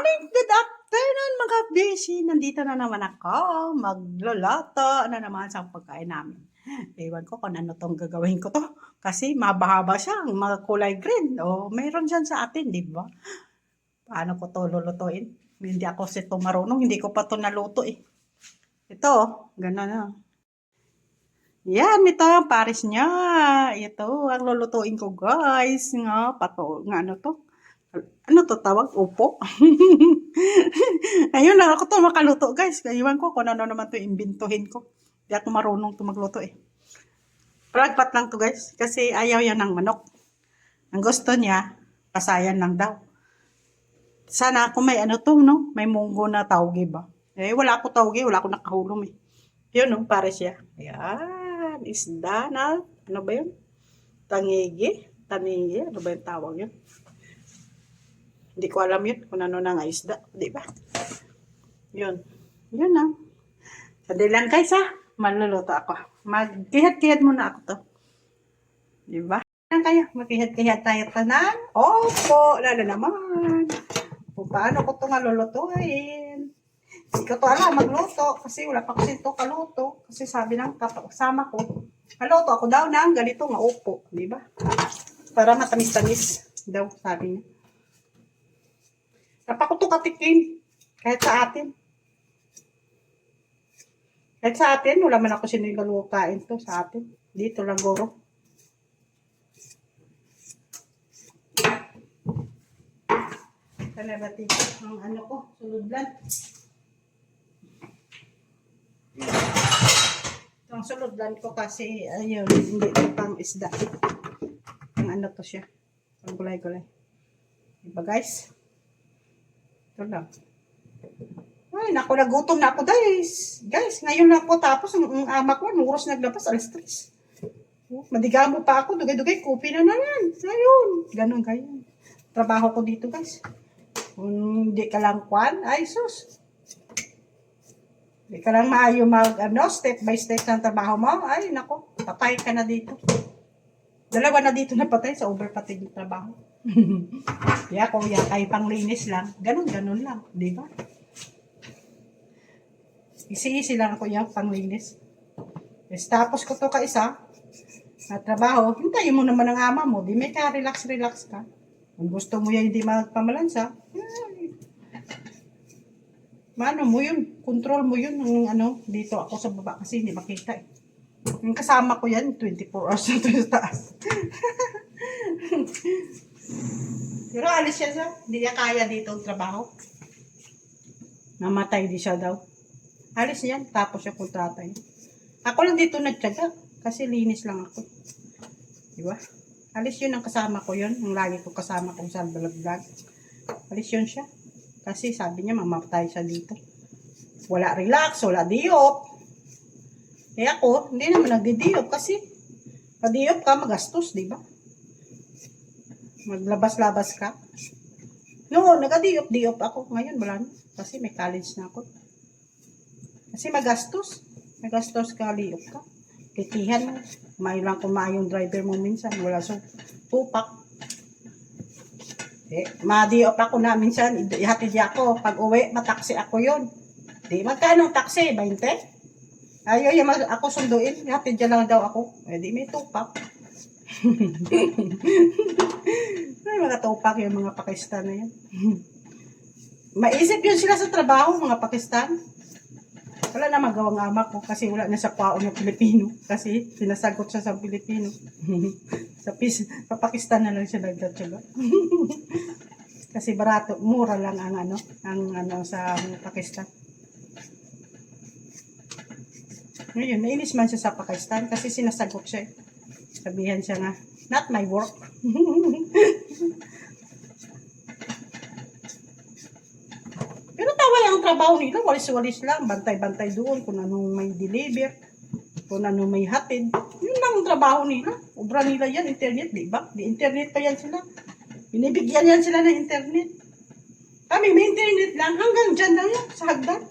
morning, good afternoon mga beshi. Nandito na naman ako. Magluluto na naman sa pagkain namin. Ewan ko kung ano tong gagawin ko to. Kasi mabahaba siya, mga kulay green. O, mayroon dyan sa atin, di ba? Paano ko to lulutuin? Hindi ako sito marunong, hindi ko pa to naluto eh. Ito, gano'n na. Yan, ito ang pares niya. Ito, ang lulutuin ko guys. Nga, nga ano to? Ano to tawag? Upo? Ayun lang ako to makaluto guys. Iwan ko kung ano naman to imbintuhin ko. Hindi ako marunong to magluto eh. Pragpat lang to guys. Kasi ayaw yan ng manok. Ang gusto niya, pasayan lang daw. Sana ako may ano to, no? May munggo na tawgi ba? Eh, wala ako tawgi. Wala ako nakahulom eh. Yun, no? Pare siya. Ayan. Isda na. Ano ba yun? Tangigi. Tanigi. Ano ba yung tawag yun? Hindi ko alam yun kung ano na nga isda. Di ba? Yun. Yun na. Sandi lang guys ha. Maluluto ako. Magkihat-kihat muna ako to. Di ba? Yan kayo. Magkihat-kihat tayo tanan. Opo. Lalo naman. Kung paano ko ito malulutuin. Hindi ko to alam magluto. Kasi wala pa kasi ito kaluto. Kasi sabi ng kasama ko. Maluto ako daw ng ganito nga upo. Di ba? Para matamis-tamis daw sabi niya. Napakuto katikin. Kahit sa atin. Kahit sa atin, wala man ako sinigalukain to sa atin. Dito lang goro. Talaga dito ang ano ko, suludlan. Ang suludlan ko kasi, ayun, hindi ito pang isda. Ang ano to siya. Ang gulay-gulay. Diba guys? Ito lang. Ay, naku, nagutom na ako, guys. Guys, ngayon na ako tapos, ang ama ko, nung oras naglabas, alas 3. Madigamo pa ako, dugay-dugay, kopi na naman. Ayun, ganun kayo. Trabaho ko dito, guys. Kung hindi ka lang kwan, ay sus. Hindi ka lang maayo step by step ng trabaho mo, ay, naku, patay ka na dito. Dalawa na dito na patay sa overpatid ng trabaho. Kaya kung yan ay panglinis lang, ganun lang, di ba? Isi-isi lang ako yung panglinis. Tapos ko to ka isa, na trabaho, hintayin mo naman ang ama mo, di may ka relax ka. Kung gusto mo yan hindi magpamalansa, mano mo yun, control mo yun, ng ano, dito ako sa baba kasi hindi makita eh. Yung kasama ko yan, 24 hours na ito sa taas. Pero alis siya sa, hindi niya kaya dito ang trabaho. Namatay di siya daw. Alis yan, tapos yung kontrata niya. Ako lang dito nagtyaga, kasi linis lang ako. Diba? Alis yun ang kasama ko yun, yung lagi ko kasama kong sa vlog. Alis yun siya. Kasi sabi niya, mamatay siya dito. Wala relax, wala diop. Eh ako, hindi naman nagdi-diop kasi pag-diop ka, magastos, di ba? Maglabas-labas ka. No, nag-diop ako. Ngayon, wala na. Kasi may college na ako. Kasi magastos. Magastos ka, diop ka. Kitihan mo. May lang kumayong driver mo minsan. Wala so tupak. Ma-diop ako na minsan. Ihatid ako. Pag uwi, mataksi ako yun. Di, magkano taksi? 20? Ayaw yung ako sunduin. Hatid dyan lang daw ako. Eh, di may tupak. Ay, mga tupak yung mga Pakistan na yan. Maisip yun sila sa trabaho, mga Pakistan. Wala na magawang ama ko kasi wala na sa kwaon ng Pilipino. Kasi sinasagot siya sa Pilipino. sa Pakistan na lang siya nagtatsaga. Kasi barato, mura lang ang ano sa Pakistan. Ngayon, nainis man siya sa Pakistan kasi sinasagot siya. Sabihan siya nga, not my work. Pero tawa yung trabaho nila, walis-walis lang, bantay-bantay doon kung anong may deliver, kung anong may hatid. Yun lang ang trabaho nila. Obra nila yan, internet, di ba? Di internet pa yan sila. Binibigyan yan sila ng internet. Kami may internet lang, hanggang dyan lang yan, sa hagdan.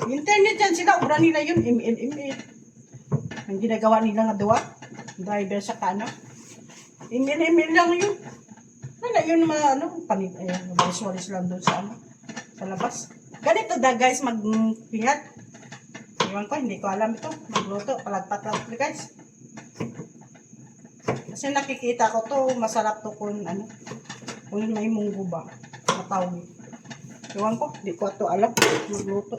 Internet yan sila, obra nila yun, email. Ang ginagawa nila nga doon, driver sa kano. Email lang yun. Wala yun panig, ayan, walis-walis lang doon sa sa labas. Ganito da guys, magpingat. Iwan ko, hindi ko alam ito. Magluto, palagpat-lag guys. Kasi nakikita ko to, masarap to kung kung may munggo ba. Matawid. Iwan ko, hindi ko ito alam. Magluto.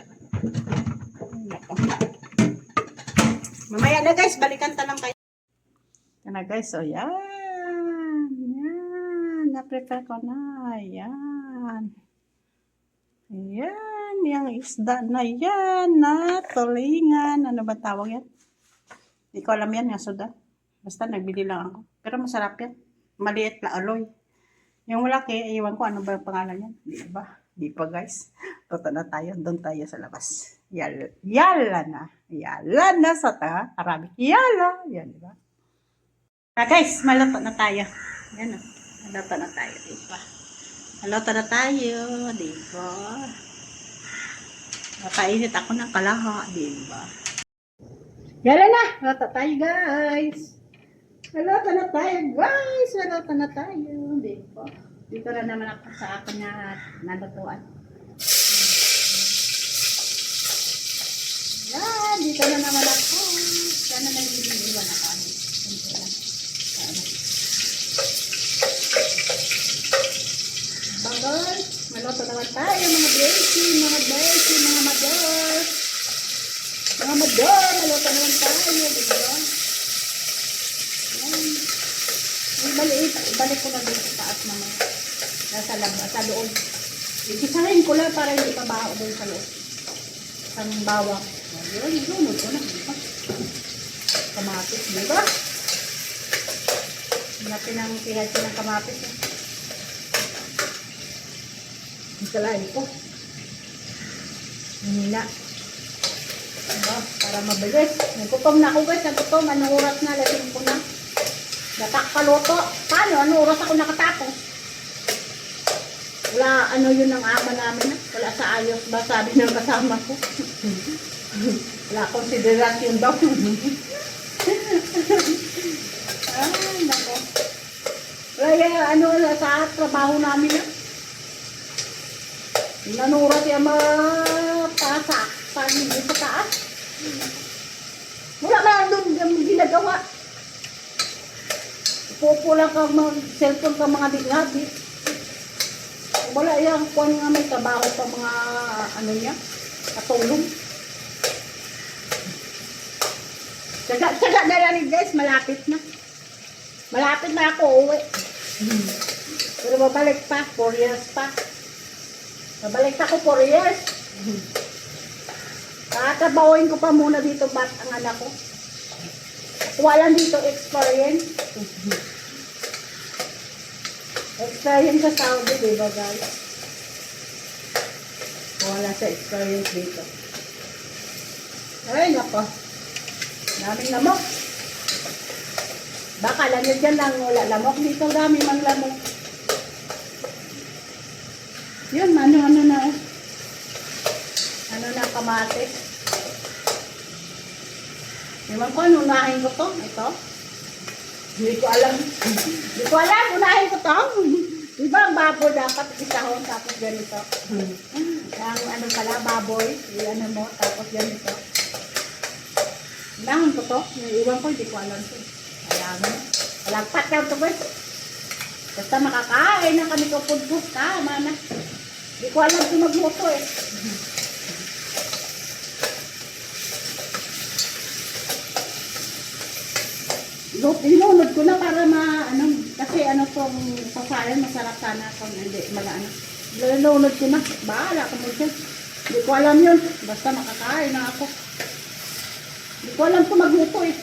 Mamaya na guys, balikan ta lang kayo. Yan na guys, so yan. Yan, na-prepare ko na. Yan. Yan, yung isda na yan, na tulingan. Ano ba tawag yan? Hindi ko alam yan, yung suda. Basta nagbili lang ako. Pero masarap yan. Maliit na aloy. Yung malaki, iwan ko ano ba yung pangalan yan. Di ba? Di pa guys. Toto na tayo. Doon tayo sa labas. Yala na. Yala na sa Arabic. Yala. Yan, di ba? Guys, maluto na tayo. Yan o. Maluto na tayo. Di ba? Maluto na tayo. Di ba? Nakainit ako ng kalaha. Di ba? Yala na. Maluto tayo guys. Maluto na tayo guys. Maluto na tayo. Di ba? Dito na naman ako sa akin na nalutuan. Yan, dito na naman ako. Sana nag-iwan ako. Bagay, maluto naman tayo mga beshi, mga mador. Mga mador, maluto naman tayo, diba? Yan. Ibalik ko na dito sa taas naman. Nasa labas, sa loob. Ikisahin ko lang para hindi pabaho doon sa loob. Sa bawang. Ayun, lunod ko na. Kamatis, diba? Laki ng pihad ko ng kamatis. Isalain ko. Hinila. Diba? Para mabilis. Nagkutom na ako guys. Nagkutom. Anong oras na? Lasing ko na. Datak paluto. Paano? Anong oras ako nakatapos? Wala, yun ang ama namin na. Wala sa ayos ba sabi ng kasama ko. Wala konsiderasyon daw. Nako. Wala, sa trabaho namin na. Nanurat yung mapasa sa hindi sa taas. Wala na doon yung ginagawa. Pupo lang kang cellphone kang mga diglabi. Wala yan, kung nga may trabaho pa mga niya, katulong. Tsaga na lang guys, malapit na. Malapit na ako uwi. Pero babalik pa, 4 years pa. Babalik ako 4 years. Tatrabahoin ko pa muna dito bat ang anak ko. Walang dito experience. Experience sa Saudi, diba guys? Wala sa experience dito. Ay, nako. Daming lamok. Baka lang yun dyan lang wala lamok. Dito dami mang lamok. Yun, ano na. Ano na kamatis. Ewan ko, unahin ko to. Ito. Hindi ko alam. Unahin ko to. Diba ang baboy dapat isahon tapos ganito. Ang pala, baboy. Ano mo, tapos ganito. Unahin ko to. Iwan ko, hindi ko alam to. Alaman. Alagpat ka to, boy. Basta makakain na kami kapudbus. Tama na. Hindi ko alam ito magluto eh. Inunod ko na para kasi tong pasayan, masarap sana kung hindi, inunod ko na. Bahala ka mo siya. Hindi ko alam yun. Basta makakain na ako. Hindi ko alam ito magluto eh.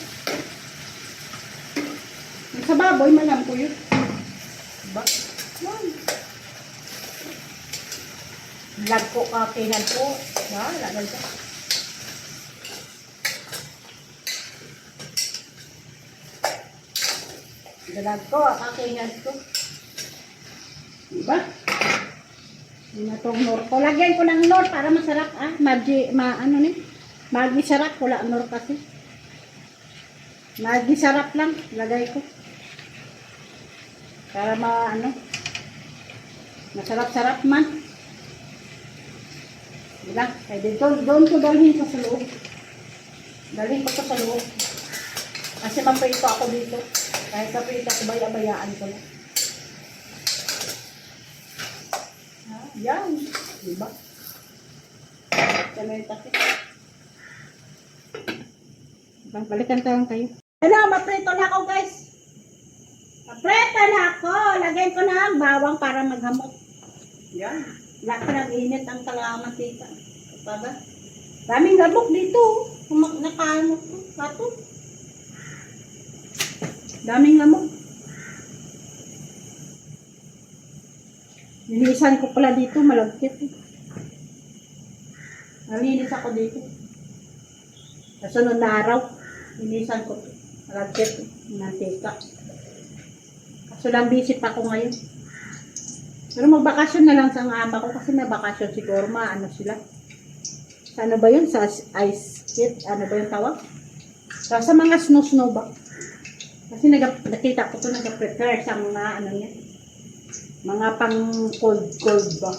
Sa baboy, malam ko yun. Diba? Yan. Lag ko, kakinan ko. Bahala na siya. Dalag ko, kakinan ko. Diba? Yun na itong nor ko. Lagyan ko ng nor para masarap Magi sarap. Wala nor kasi. Magi sarap lang. Lagay ko. Para Masarap-sarap man. Bilang, kaya doon ko dalhin ko sa loob. Dalhin ko to sa loob. Kasi maprito ako dito. Kahit maprito ako, baya-bayaan ko na. Yan. Diba? Kaya yung takip. Balikan tayo kayo. Ano, maprito na ako guys. Maprito na ako. Lagyan ko na ang bawang para maghamot. Yan. Lahat pa nag-init ang kalamantika. Kapag daming gabok dito. Nakaano ko. Kato. Daming lamok. Nilisan ko pala dito. Malagkit. Nalinis ako dito. Sa sunod na araw. Nilisan ko. Malagkit. Mantika. Kaso lang busy pa ako ngayon. Pero magbakasyon na lang sa ama ko kasi may bakasyon siguro maano sila. Sa ano ba yun? Sa ice kit? Ano ba yung tawag? Sa mga snow ba? Kasi nakita ko ito nag-prepare sa mga ano niya. Mga pang cold ba?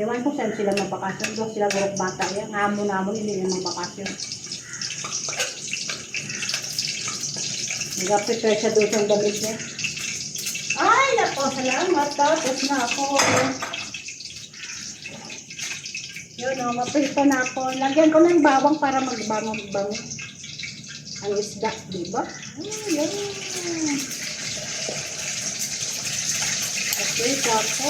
Ewan ko saan sila magbakasyon. Doon sila gurot bata yan. Hamon-hamon hindi yung magbakasyon. Nag-prepare siya doon sa damit niya. Ay, nako, salamat. Tapos na ako. Yun o, maprito na ako. Lagyan ko ng bawang para magbango-bango. Ang isda, diba? Ayan. Maprito ako.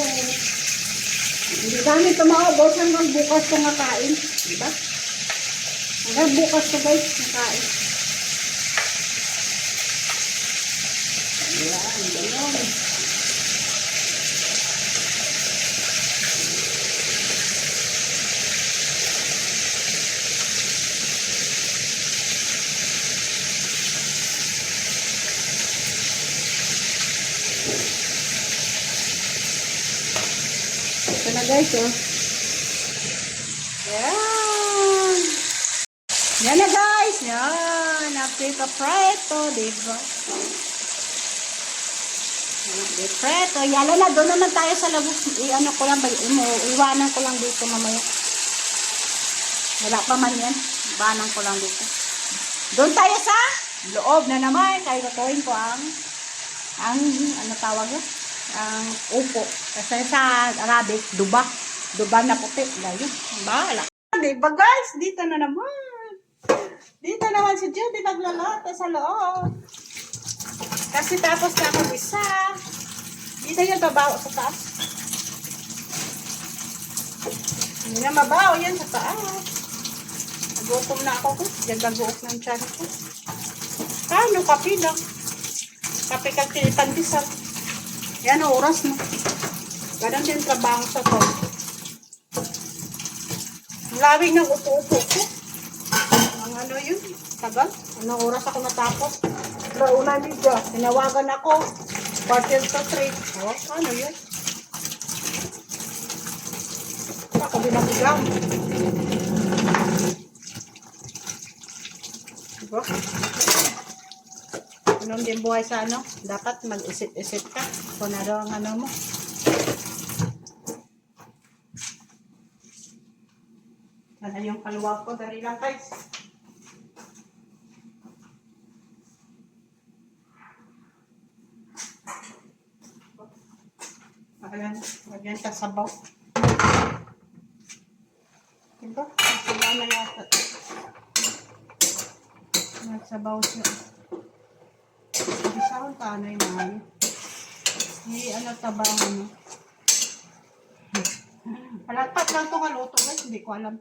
Hindi kami tumaubos hanggang bukas ko nakain. Diba? Hanggang bukas ko guys, nakain. Ayan, gano'n. Ito na guys, oh. Yan. Yan na guys. Yan. Naprito, diba? Preto, yalo na, doon naman tayo sa labos. Ano ko lang, iwanan ko lang dito mamaya. Wala pa man yan. Iwanan ko lang dito. Doon tayo sa loob na naman. Kaya tutuin ko ang ano tawag yun? Ang upo. Kasi sa Arabic, duba. Duba na puti. Ganyan. Bahala. Diba guys? Dito na naman. Dito naman si Judy naglalata sa loob. Kasi tapos na ako isa. Dito yung babaw sa taas. Hindi na mabaw yan sa taas. Nagutom na ako. Gagaguok ng tiyan ko. Kano kape lang. Kape kang pandesal. Yan ang oras mo. Ganun din trabaho sa to. Lawing ng upo-upo ko. Ang ano yun? Tagal. Anong oras ako natapos? Nauna nito. Tinawagan ako. Quarter to 3. Oh, ano yun? Ako binabigang. Diba? Anong din buhay sa ano? Dapat mag-isip-isip ka. Kung ano ang ano mo. Sana yung kaluwag ko. Dari lang guys. Lagyan ka sabaw. Diba? Sabaw na yata. Nagsabaw siya. Isa akong tanay na yun. Hindi ano tabang ano. Palagpat lang ito kaluto guys. Hindi ko alam.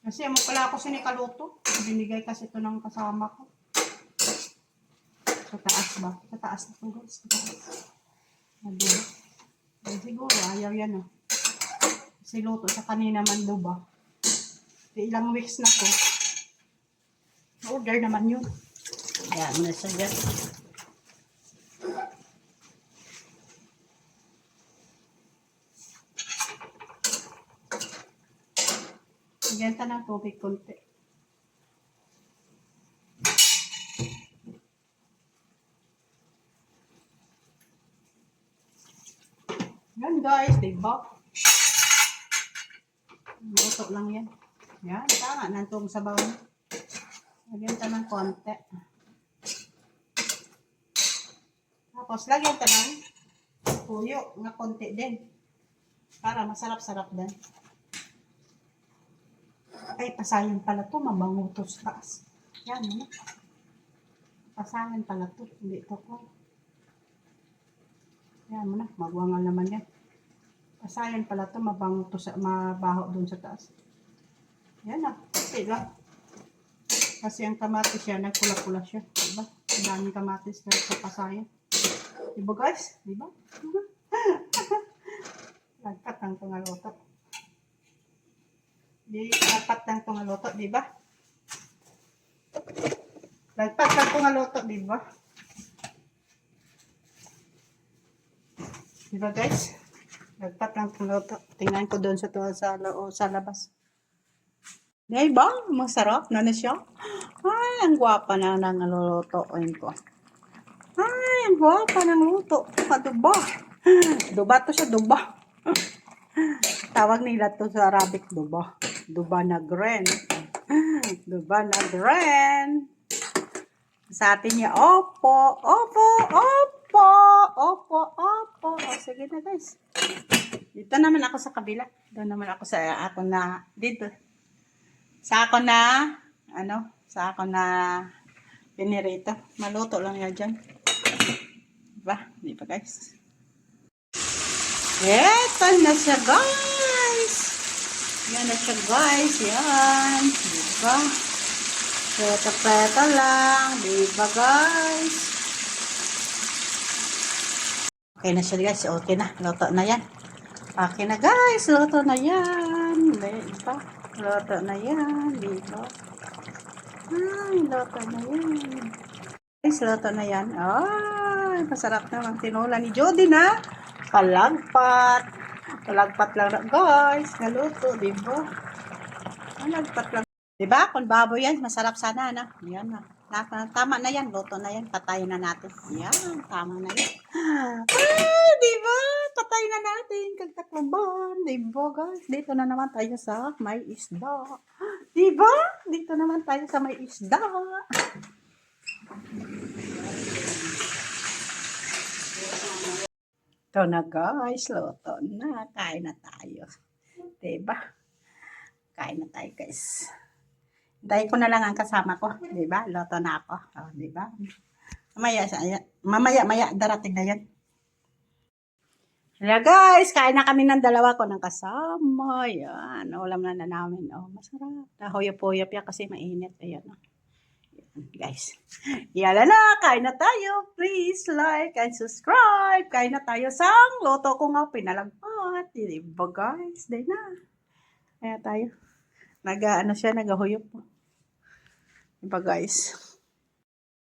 Kasi mo pala ako sinikaluto. Binigay kasi ito ng kasama ko. Sa taas ba? Sa taas na ito guys. Sa taas. Nadulo. Siguro ayaw yan oh. Kasi luto sa kanina man do ba? Ilang weeks na to. Na-order naman yun. Ayan na siya dyan. Lagyan ka ng tubig konti. Yan guys, diba? Luto lang yan. Yan, tama na itong sabaw niya. Lagyan ka ng konti. Tapos, lagyan ka ng tuyo na konti din. Para masarap-sarap din. Ay, pasayan pala to. Mabango to sa taas. Yan, ano? Pasayan pala to. Hindi to ko. Yan mo na. Magwangal naman yan. Pasayan pala to. Mabango to sa, mabaho dun sa taas. Yan na. Okay lang. Kasi ang kamatis yan, nagpula-pula siya. Diba? Ang daming kamatis na sa pasayan. Diba guys? Diba? Lagpat ng pangaloto. Lagpat ng pangaloto, diba? Lagpat ng pangaloto, diba? Diba guys? Lagpat ng pangaloto. Tingnan ko doon sa labas. Diba? Masarap na siya. Ay, ang gwapa na ng lulutuin ko. Ay, ang gwapa ng luto. Duba. Duba to siya, duba. Tawag nila to sa Arabic, duba. Duba na gren. Duba na gren. Sa atin niya, opo, opo, opo, opo, opo. O, sige na guys. Dito naman ako sa kabila. Doon naman ako sa ako na, dito. Sa ako na, pinirito. Maluto lang yan dyan. Diba? Diba guys? Eto na siya guys. Yan na siya guys. Yan. Diba? Peta-peta lang. Diba guys? Okay na siya guys. Okay na. Luto na yan. Okay na guys. Luto na yan. Diba? Luto na yan. Diba? Ay, luto na yan. Guys, luto na yan. Ay, masarap naman tinola ni Jody na. Kalagpat. Kalagpat lang na guys. Naluto, diba? Kalagpat lang. Diba? Kung baboy yan, masarap sana, na. Yan na. Tama na yan. Luto na yan. Patayin na natin. Yan. Tama na yan. Ay, diba? Patayin na natin. Kagtakloban. Diba, guys? Dito na naman tayo sa may isda. Diba? Dito naman tayo sa may isda. Ito na guys. Luto na. Kain na tayo. Diba? Kain na tayo guys. Hintayin ko na lang ang kasama ko. Diba? Luto na ako. O, diba? Mamaya, darating na yan. Hello guys, kain na kami ng dalawa ko ng kasama. Yan, ulam na namin. Oh, masarap. Nahuyap-huyap yan kasi mainit. Ayan. Yan, guys. Yan na, kain na tayo. Please like and subscribe. Kain na tayo sa luto ko nga pinalagpat. Diba guys? Dahil na. Kaya tayo. Nag-huyap. Diba guys?